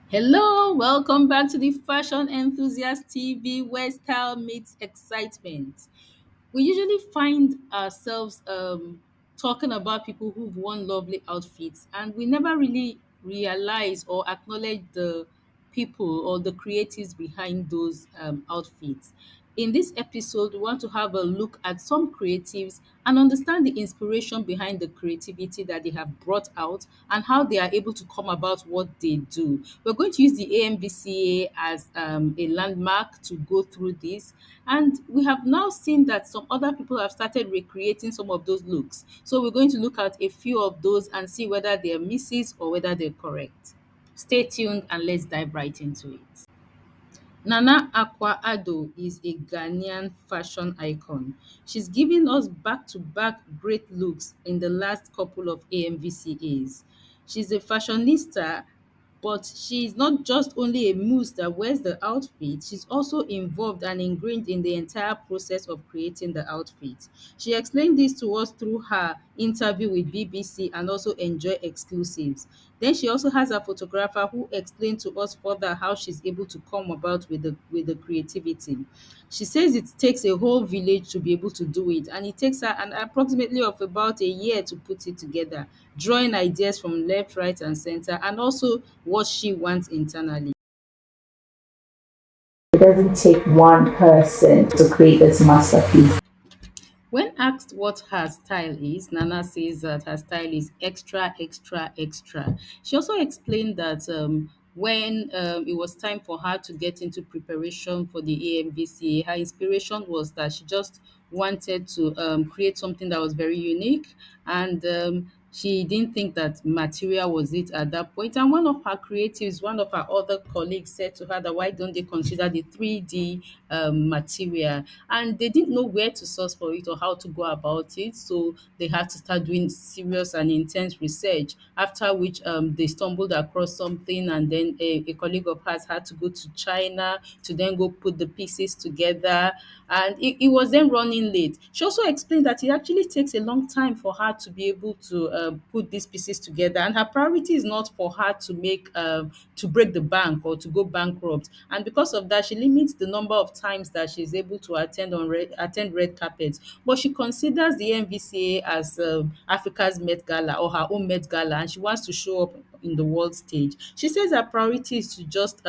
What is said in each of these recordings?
Hello, welcome back to the Fashion Enthusiast TV where style meets excitement. We usually find ourselves talking about people who've worn lovely outfits, and we never really realize or acknowledge the people or the creatives behind those outfits. In this episode, we want to have a look at some creatives and understand the inspiration behind the creativity that they have brought out and how they are able to come about what they do. We're going to use the AMVCA as a landmark to go through this. And we have now seen that some other people have started recreating some of those looks. So we're going to look at a few of those and see whether they're misses or whether they're correct. Stay tuned and let's dive right into it. Nana Akua Addo is a Ghanaian fashion icon. She's given us back-to-back great looks in the last couple of AMVCAs. She's a fashionista, but she's not just only a muse that wears the outfit, she's also involved and ingrained in the entire process of creating the outfit. She explained this to us through her interview with BBC and also Enjoy exclusives. Then she also has a photographer who explained to us further how she's able to come about with the creativity. She says it takes a whole village to be able to do it, and it takes her an approximately of about a year to put it together, drawing ideas from left, right, and center, and also what she wants internally. It doesn't take one person to create this masterpiece. When asked what her style is, Nana says that her style is extra, extra, extra. She also explained that when it was time for her to get into preparation for the AMVCA, her inspiration was that she just wanted to create something that was very unique, and she didn't think that material was it at that point. And one of her creatives, one of her other colleagues said to her that why don't they consider the 3D material, and they didn't know where to source for it or how to go about it. So they had to start doing serious and intense research. After which they stumbled across something, and then a colleague of hers had to go to China to then go put the pieces together, and it was then running late. She also explained that it actually takes a long time for her to be able to put these pieces together, and her priority is not for her to make to break the bank or to go bankrupt. And because of that, she limits the number of times that she's able to attend red carpets. But she considers the MVCA as Africa's Met Gala or her own Met Gala, and she wants to show up in the world stage. She says her priority is to just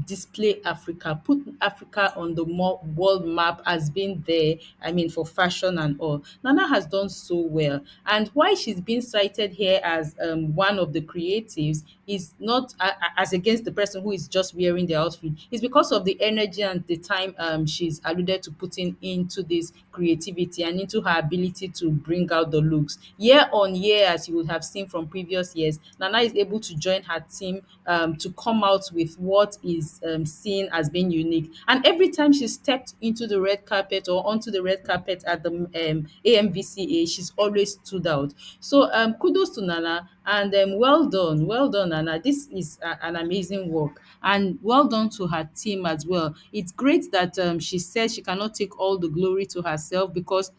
display Africa, put Africa on the world map as being there, I mean, for fashion and all. Nana has done so well. And why she's been cited here as one of the creatives is not as against the person who is just wearing the outfit. It's because of the energy and the time she's alluded to putting into this creativity and into her ability to bring out the looks. Year on year, as you would have seen from previous years, Nana is able to join her team to come out with what is seen as being unique. And every time she stepped into the red carpet or onto the red carpet at the AMVCA, she's always stood out. So kudos to Nana, and well done, Nana. This is an amazing work, and well done to her team as well. It's great that she says she cannot take all the glory to herself, because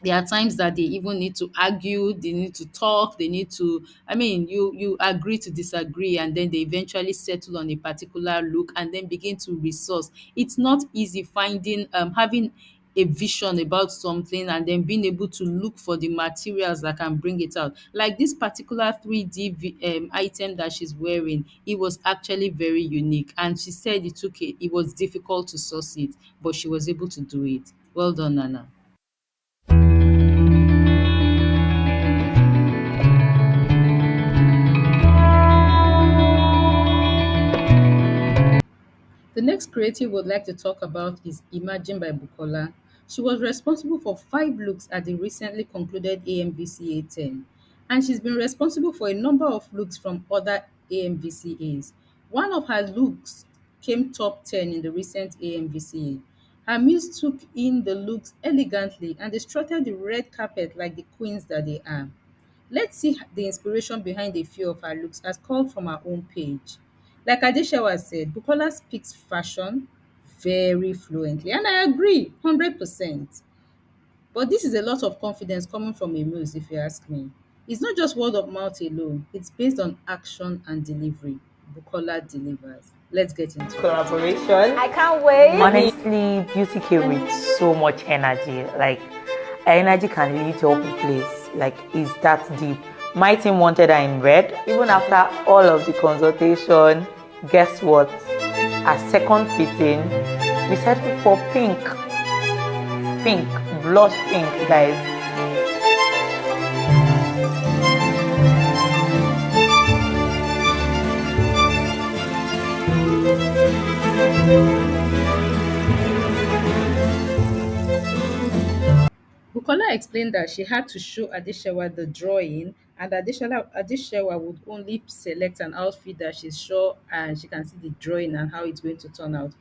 there are times that they even need to argue, they need to talk, they need to, I mean, you agree to disagree, and then they eventually settle on a particular look and then begin to resource. It's not easy finding having a vision about something and then being able to look for the materials that can bring it out. Like this particular 3D item that she's wearing, it was actually very unique, and she said it was difficult to source it, but she was able to do it. Well done, Nana. The next creative we'd like to talk about is Imagine by Bukola. She was responsible for 5 looks at the recently concluded AMVCA 10, and she's been responsible for a number of looks from other AMVCAs. One of her looks came top 10 in the recent AMVCA. Her muse took in the looks elegantly and they strutted the red carpet like the queens that they are. Let's see the inspiration behind a few of her looks as called from her own page. Like Adeshawa said, Bukola speaks fashion very fluently, and I agree 100%. But this is a lot of confidence coming from a muse, if you ask me. It's not just word of mouth alone, it's based on action and delivery. Bukola delivers. Let's get into it. Collaboration. I can't wait. Honestly, beauty came with so much energy. Like, her energy can really tell a place. Like, it's that deep. My team wanted her in red. Even after all of the consultation, guess what? Our second fitting, we settled for pink. Pink, blush pink, guys. Bukola explained that she had to show Adeshewa the drawing, and Adeshewa would only select an outfit that she's sure and she can see the drawing and how it's going to turn out.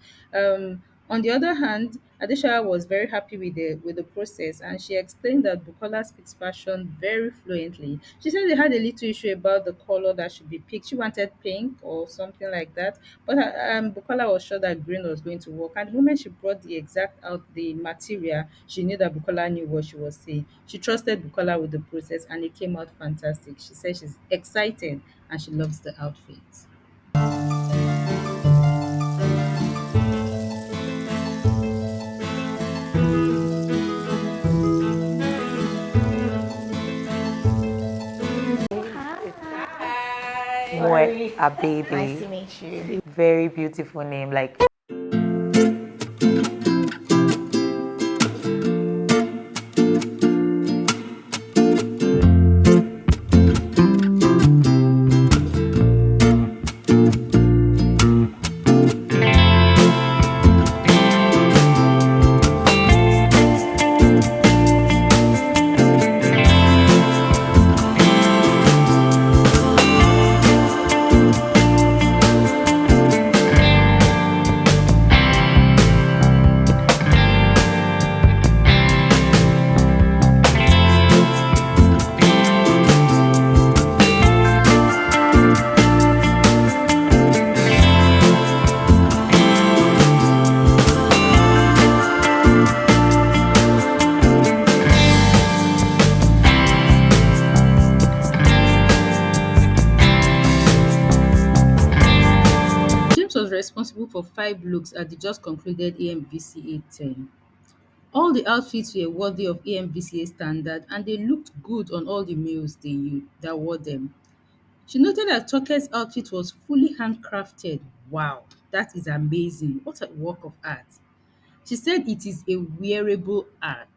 On the other hand, Adeshewa was very happy with the process, and she explained that Bukola speaks fashion very fluently. She said they had a little issue about the color that should be picked. She wanted pink or something like that, but Bukola was sure that green was going to work. And the moment she brought the material, she knew that Bukola knew what she was saying. She trusted Bukola with the process, and it came out fantastic. She said she's excited and she loves the outfit. Mwe, a baby. Nice to meet you. Very beautiful name. Like, James was responsible for 5 looks at the just concluded AMVCA 10. All the outfits were worthy of AMVCA standard, and they looked good on all the males that wore them. She noted that Toke's outfit was fully handcrafted. Wow, that is amazing. What a work of art. She said it is a wearable art,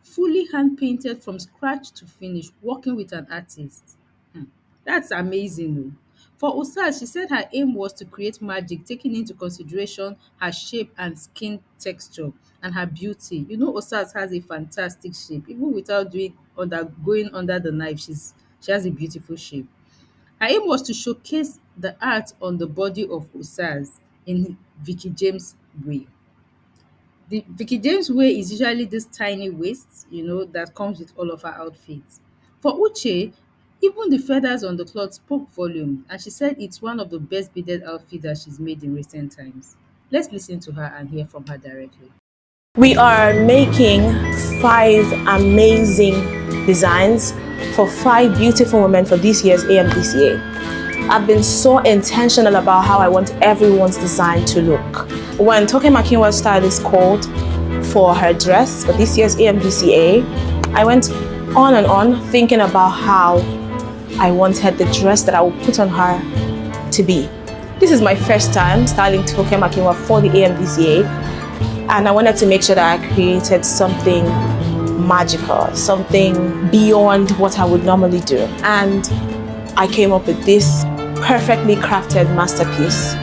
fully hand painted from scratch to finish, working with an artist. Hmm, that's amazing. Oh. For Osas, she said her aim was to create magic, taking into consideration her shape and skin texture and her beauty. You know, Osas has a fantastic shape. Even without going under the knife, she has a beautiful shape. Her aim was to showcase the art on the body of Osas in Vicky James way. The Vicky James way is usually this tiny waist, that comes with all of her outfits. For Uche, even the feathers on the cloth spoke volume, and she said it's one of the best beaded outfits that she's made in recent times. Let's listen to her and hear from her directly. We are making 5 amazing designs for 5 beautiful women for this year's AMVCA. I've been so intentional about how I want everyone's design to look. When Toke Makinwa's stylist called for her dress for this year's AMVCA, I went on and on thinking about how I wanted the dress that I would put on her to be. This is my first time styling Toke Makinwa for the AMVCA, and I wanted to make sure that I created something magical, something beyond what I would normally do. And I came up with this perfectly crafted masterpiece,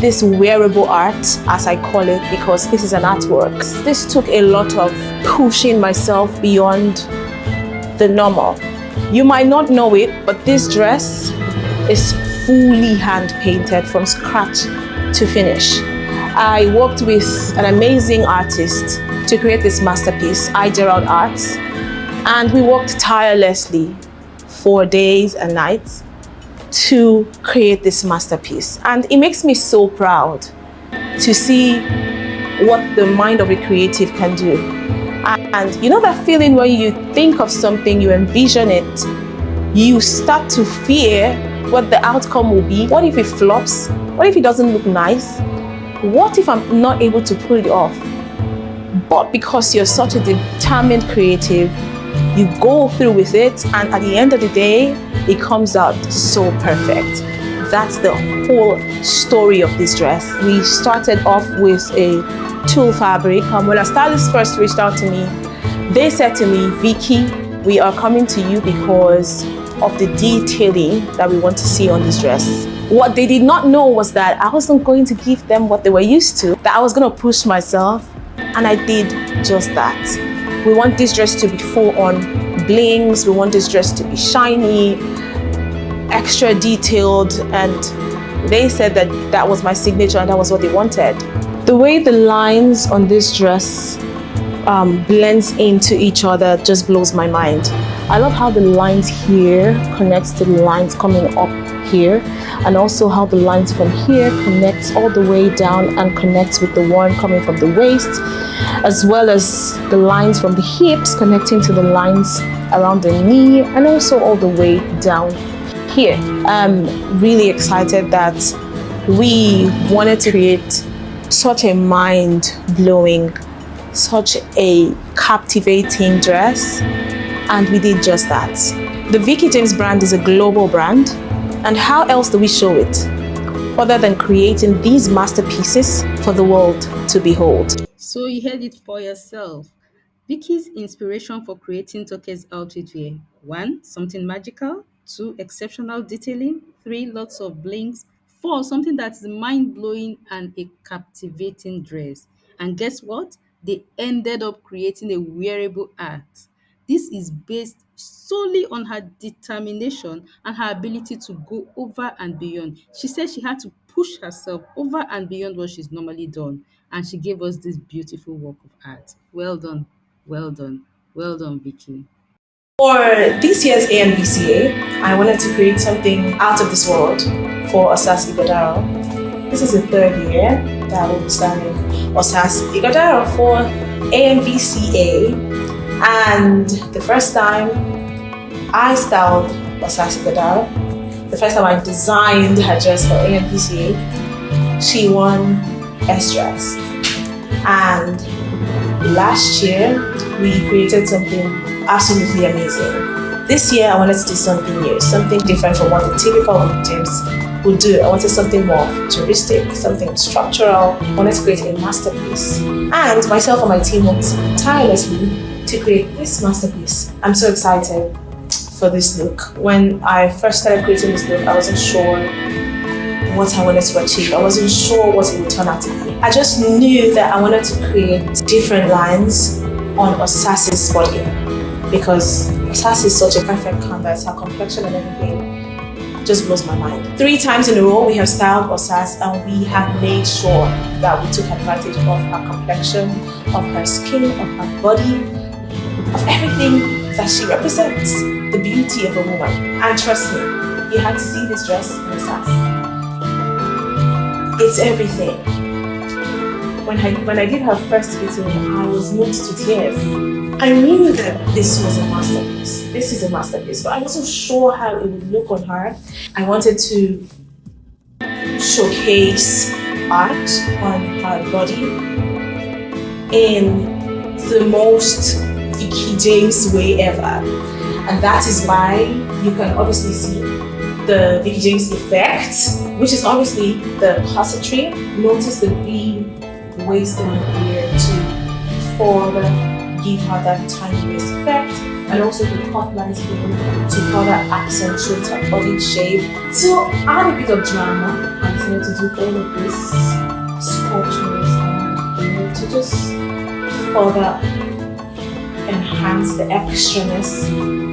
this wearable art, as I call it, because this is an artwork. This took a lot of pushing myself beyond the normal. You might not know it, but this dress is fully hand painted from scratch to finish. I worked with an amazing artist to create this masterpiece, Gerald Arts, and we worked tirelessly for days and nights to create this masterpiece. And it makes me so proud to see what the mind of a creative can do. And you know that feeling when you think of something, you envision it, you start to fear what the outcome will be. What if it flops? What if it doesn't look nice? What if I'm not able to pull it off? But because you're such a determined creative, you go through with it, and at the end of the day, it comes out so perfect. That's the whole story of this dress. We started off with a tulle fabric. When our stylist first reached out to me, they said to me, Vicky, we are coming to you because of the detailing that we want to see on this dress. What they did not know was that I wasn't going to give them what they were used to, that I was going to push myself, and I did just that. We want this dress to be full on blings, we want this dress to be shiny, extra detailed, and they said that that was my signature and that was what they wanted. The way the lines on this dress blends into each other just blows my mind. I love how the lines here connects to the lines coming up here, and also how the lines from here connects all the way down and connects with the one coming from the waist, as well as the lines from the hips connecting to the lines around the knee, and also all the way down here. I'm really excited that we wanted to create such a mind-blowing, such a captivating dress, and we did just that. The Vicky James brand is a global brand, and how else do we show it other than creating these masterpieces for the world to behold? So you heard it for yourself. Vicky's inspiration for creating Toke's outfit were 1. Something magical, 2. Exceptional detailing, 3. Lots of blinks, 4. Something that is mind-blowing and a captivating dress. And guess what? They ended up creating a wearable art. This is based solely on her determination and her ability to go over and beyond. She said she had to push herself over and beyond what she's normally done, and she gave us this beautiful work of art. Well done, well done, well done, Vicky. For this year's AMVCA, I wanted to create something out of this world for Osas Igodaro. This is the third year that I will be styling Osas Igodaro for AMVCA. And the first time I styled Osas Igodaro, the first time I designed her dress for AMVCA, she won Best Dressed. And last year, we created something absolutely amazing. This year, I wanted to do something new, something different from what the typical Vicky James would do. I wanted something more futuristic, something structural. I wanted to create a masterpiece. And myself and my team worked tirelessly to create this masterpiece. I'm so excited for this look. When I first started creating this look, I wasn't sure what I wanted to achieve. I wasn't sure what it would turn out to be. I just knew that I wanted to create different lines on Osas's body, because Osas is such a perfect canvas. Her complexion and everything just blows my mind. 3 times in a row we have styled Osas, and we have made sure that we took advantage of her complexion, of her skin, of her body, of everything that she represents, the beauty of a woman. And trust me, you had to see this dress in Osas. It's everything. When I did her first fitting, I was moved to tears. I knew that this was a masterpiece. This is a masterpiece, but I wasn't sure how it would look on her. I wanted to showcase art on her body in the most Vicky James way ever. And that is why you can obviously see the Vicky James effect, which is obviously the corsetry. Notice the V waistline here to further give her that tiny waist effect, and also the cut lines here to further accentuate her body shape. To add a bit of drama, I decided to do all of this sculptures around here to just further enhance the extraness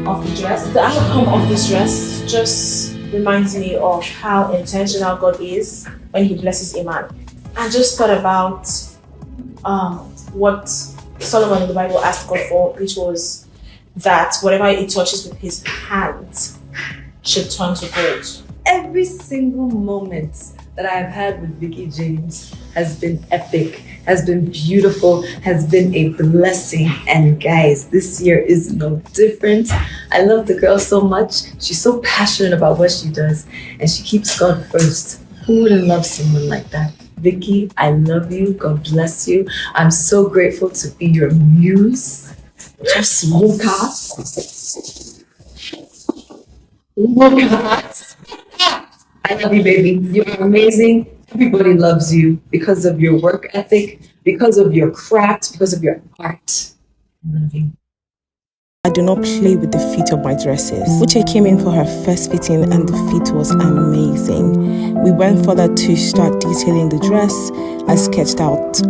of the dress. The outcome of this dress just reminds me of how intentional God is when He blesses a man. I just thought about what Solomon in the Bible asked God for, which was that whatever he touches with his hands should turn to gold. Every single moment that I have had with Vicky James has been epic, has been beautiful, has been a blessing. And guys, this year is no different. I love the girl so much. She's so passionate about what she does, and she keeps God first. Who wouldn't love someone like that? Vicky, I love you. God bless you. I'm so grateful to be your muse. Just look at. I love you, baby. You're amazing. Everybody loves you because of your work ethic, because of your craft, because of your art. I love you. I do not play with the fit of my dresses. Uche came in for her first fitting and the fit was amazing. We went further to start detailing the dress. I sketched out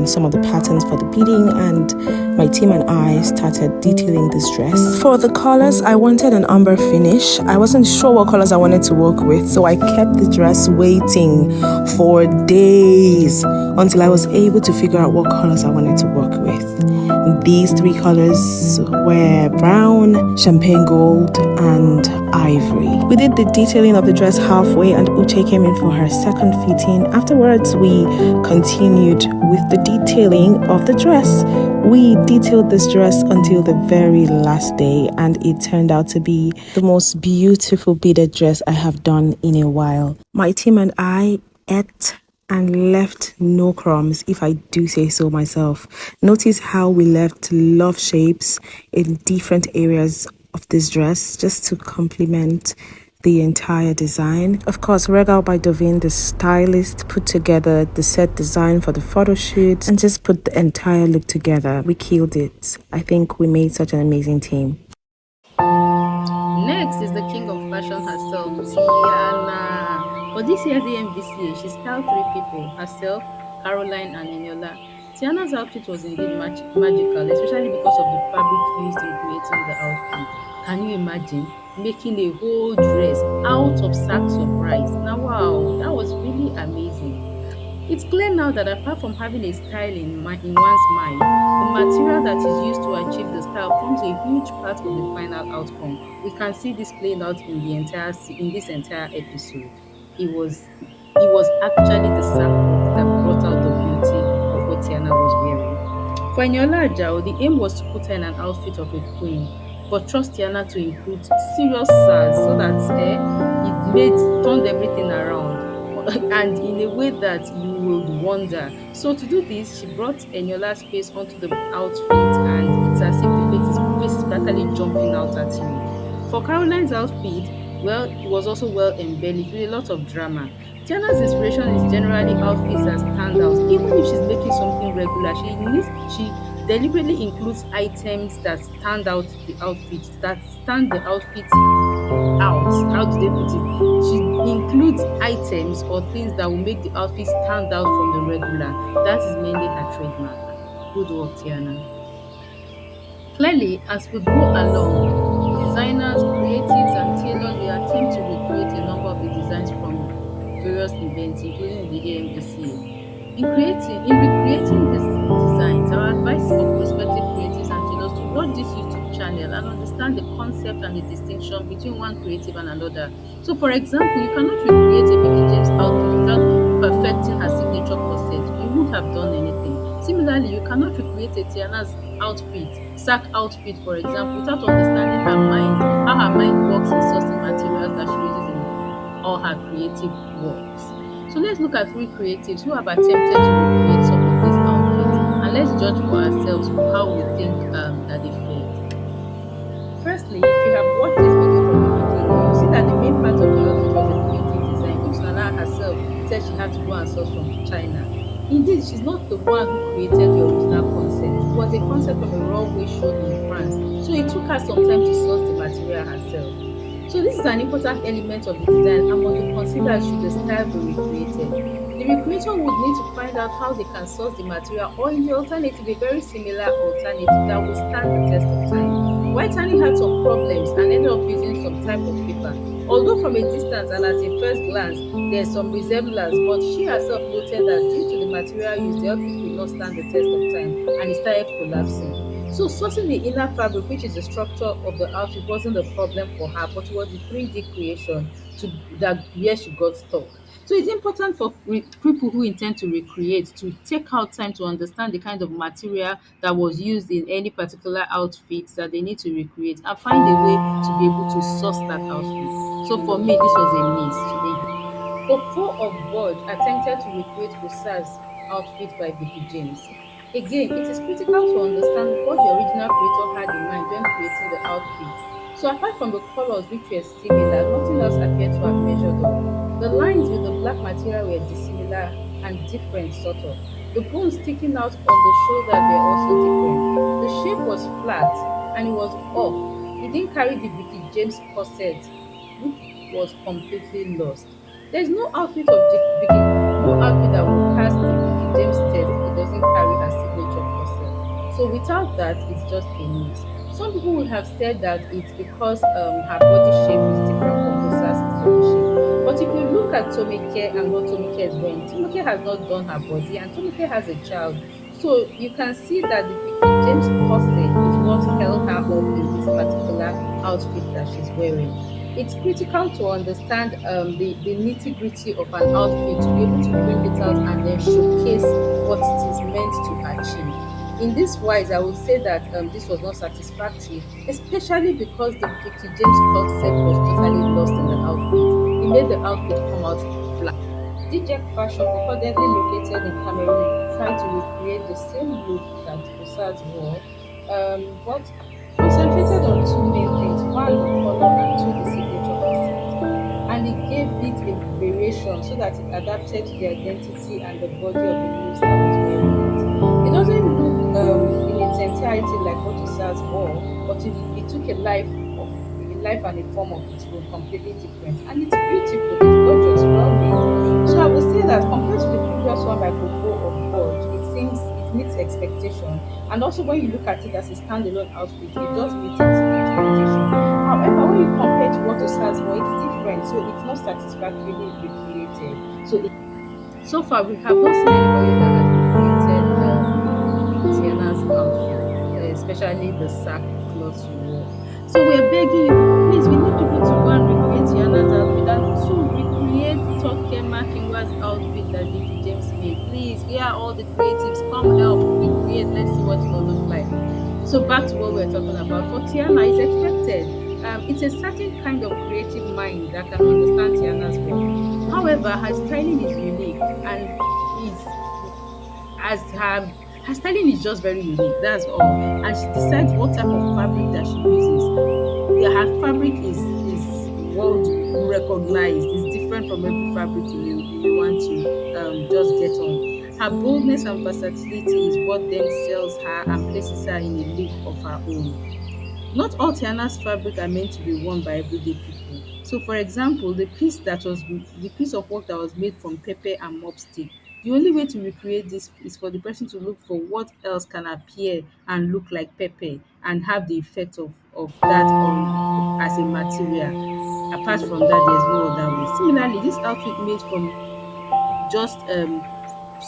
some of the patterns for the beading, and my team and I started detailing this dress. For the colors, I wanted an umber finish. I wasn't sure what colors I wanted to work with, so I kept the dress waiting for days until I was able to figure out what colors I wanted to work with. These three colors were brown, champagne gold, and ivory. We did the detailing of the dress halfway, and Uche came in for her second fitting. Afterwards, we continued with the detailing of the dress. We detailed this dress until the very last day, and it turned out to be the most beautiful beaded dress I have done in a while. My team and I ate and left no crumbs, if I do say so myself. Notice how we left love shapes in different areas of this dress just to complement the entire design. Of course, Regal by Dovin, the stylist, put together the set design for the photo shoot and just put the entire look together. We killed it. I think we made such an amazing team. Next is the king of fashion herself, Tiana. For this year's AMVCA, she styled three people, herself, Caroline, and Eniola. Tiana's outfit was indeed magical, especially because of the fabric used in creating the outfit. Can you imagine making a whole dress out of sacks of rice? Now, wow, that was really amazing. It's clear now that apart from having a style in one's mind, the material that is used to achieve the style forms a huge part of the final outcome. We can see this playing out in this entire episode. It was actually the sackcloth that brought out the beauty of what Tiana was wearing. For Eniola Ajao, the aim was to put her in an outfit of a queen, but trust Tiana to include serious sass so that it turned everything around and in a way that you would wonder. So to do this, she brought Eniola's face onto the outfit, and it's as if the face is practically jumping out at you. For Caroline's outfit, well, it was also well embellished with a lot of drama. Tiana's inspiration is generally outfits that stand out. Even if she's making something regular, she deliberately includes items that stand out the outfit, that stand the outfit out. How do they put it? She includes items or things that will make the outfit stand out from the regular. That is mainly her trademark. Good work, Tiana. Clearly, as we go along, designers, creatives, and tailors will attempt to recreate a number of the designs from various events, including the AMVCA. In recreating these designs, our advice for prospective creatives and tailors to watch this YouTube channel and understand the concept and the distinction between one creative and another. So, for example, you cannot recreate a Vicky James outfit without perfecting her signature corset. You won't have done anything. Similarly, you cannot recreate a Tiana's sack outfit, for example, without understanding her mind, how her mind works in sourcing materials that she uses in all her creative works. So let's look at three creatives who have attempted to recreate some of these outfits, and let's judge for ourselves how we think that they fared. Firstly, if you have watched this video from the beginning, you see that the main part of the outfit was a 3D design, which Nana herself said she had to go and source from China. Indeed, she's not the one who created the original concept. It was a concept from a runway show in France, so it took her some time to source the material herself. So this is an important element of the design and must be considered should the style be recreated. The recreator would need to find out how they can source the material, or in the alternative, a very similar alternative that will stand the test of time. Whitani had some problems and ended up using some type of paper. Although from a distance and at a first glance, there's some resemblance, but she herself noted that due to the material used, the outfit could not stand the test of time and it started collapsing. So sourcing the inner fabric, which is the structure of the outfit, wasn't a problem for her, but it was the 3D creation that where she got stuck. So it's important for people who intend to recreate to take out time to understand the kind of material that was used in any particular outfit that they need to recreate and find a way to be able to source that outfit. So for me, this was a miss. She didn't. Four of God attempted to recreate Rosa's outfit by Vicky James. Again, it is critical to understand what the original creator had in mind when creating the outfit. So apart from the colors which were similar, nothing else appeared to have measured up. The lines with the black material were dissimilar and different sort of. The bones sticking out on the shoulders were also different. The shape was flat and it was off. It didn't carry the Vicky James corset, which was completely lost. There's no outfit of no outfit that will pass the Vicky James test if it doesn't carry her signature corset. So without that, it's just a miss. Some people would have said that it's because her body shape is different from Rosa's body shape. But if you look at Tomike and what Tomike is wearing, Tomike has not done her body and Tomike has a child. So you can see that the Vicky James corset is what held her up in this particular outfit that she's wearing. It's critical to understand the nitty-gritty of an outfit to be able to bring it out and then showcase what it is meant to achieve. In this wise, I would say that this was not satisfactory, especially because the Vicky James concept was totally lost in the outfit. It made the outfit come out flat. DJ Fashion, reportedly located in Cameroon, tried to recreate the same look that Osas wore, but concentrated on two main things: one, the color, and two, the signature concept. And it gave it a variation so that it adapted to the identity and the body of the host that was wearing it. It doesn't look in its entirety like what Osas wore, but it took a life and a form of its own, completely different. And it's beautiful, it's gorgeous, well made. So I would say that compared to the previous one by Kofo of God, it seems it meets expectation. And also when you look at it as a standalone outfit, it does meet its expectation. However, when you compare to what Osas wore, it's different. So it's not satisfactorily recreated. So far we have not seen anybody that has recreated Tiana's outfit, especially the sack cloth she wore. So we're begging you, please, we need people to go and recreate Tiana's outfit and also recreate Toke Makinwa's outfit that Vicky James made. Please, we are all the creatives. Come help, recreate. Let's see what it will look like. So back to what we're talking about. For Tiana, it's expected. It's a certain kind of creative mind that can understand Tiana's work. However, her styling is unique and is as her styling is just very unique. That's all. And she decides what type of fabric that she uses. Her fabric is world recognized. It's different from every fabric you want to just get on. Her boldness and versatility is what then sells her and places her in a league of her own. Not all Tiana's fabric are meant to be worn by everyday people. So for example, the piece of work that was made from pepper and mop stick. The only way to recreate this is for the person to look for what else can appear and look like pepper and have the effect of that on as a material. Apart from that, there's no other way. Similarly, this outfit made from just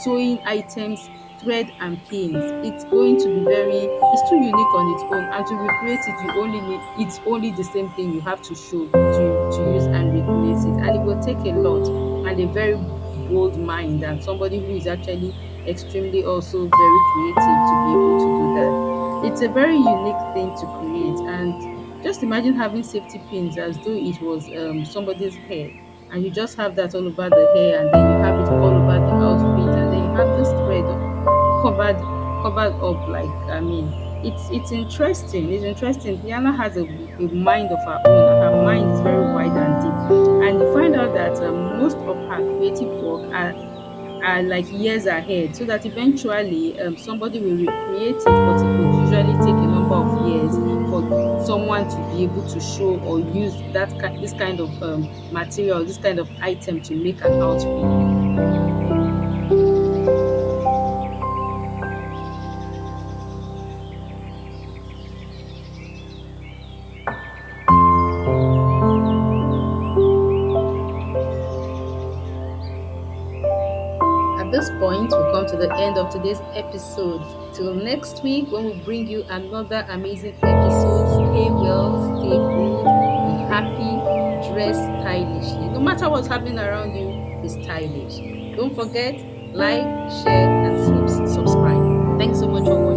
sewing items, thread and pins. It's going to be it's too unique on its own, and to recreate it you only need it's only the same thing you have to show to use and recreate it, and it will take a lot and a very bold mind and somebody who is actually extremely also very creative to be able to do that. It's a very unique thing to create, and just imagine having safety pins as though it was somebody's hair, and you just have that all over the hair, and then you have it all over the outfit, and then you have this thread covered covered up. Like, I mean, it's interesting. It's interesting. Tiana has a mind of her own, and her mind is very wide and deep. And you find out that most of her creative work are like years ahead, so that eventually somebody will recreate it, but it would usually take a number of years for someone to be able to show or use this kind of material, this kind of item to make an outfit. At this point, we come to the end of today's episode. Till next week, when we bring you another amazing episode. Stay well, stay good, be happy, dress stylishly. No matter what's happening around you, is stylish. Don't forget, like, share, and subscribe. Thanks so much for watching.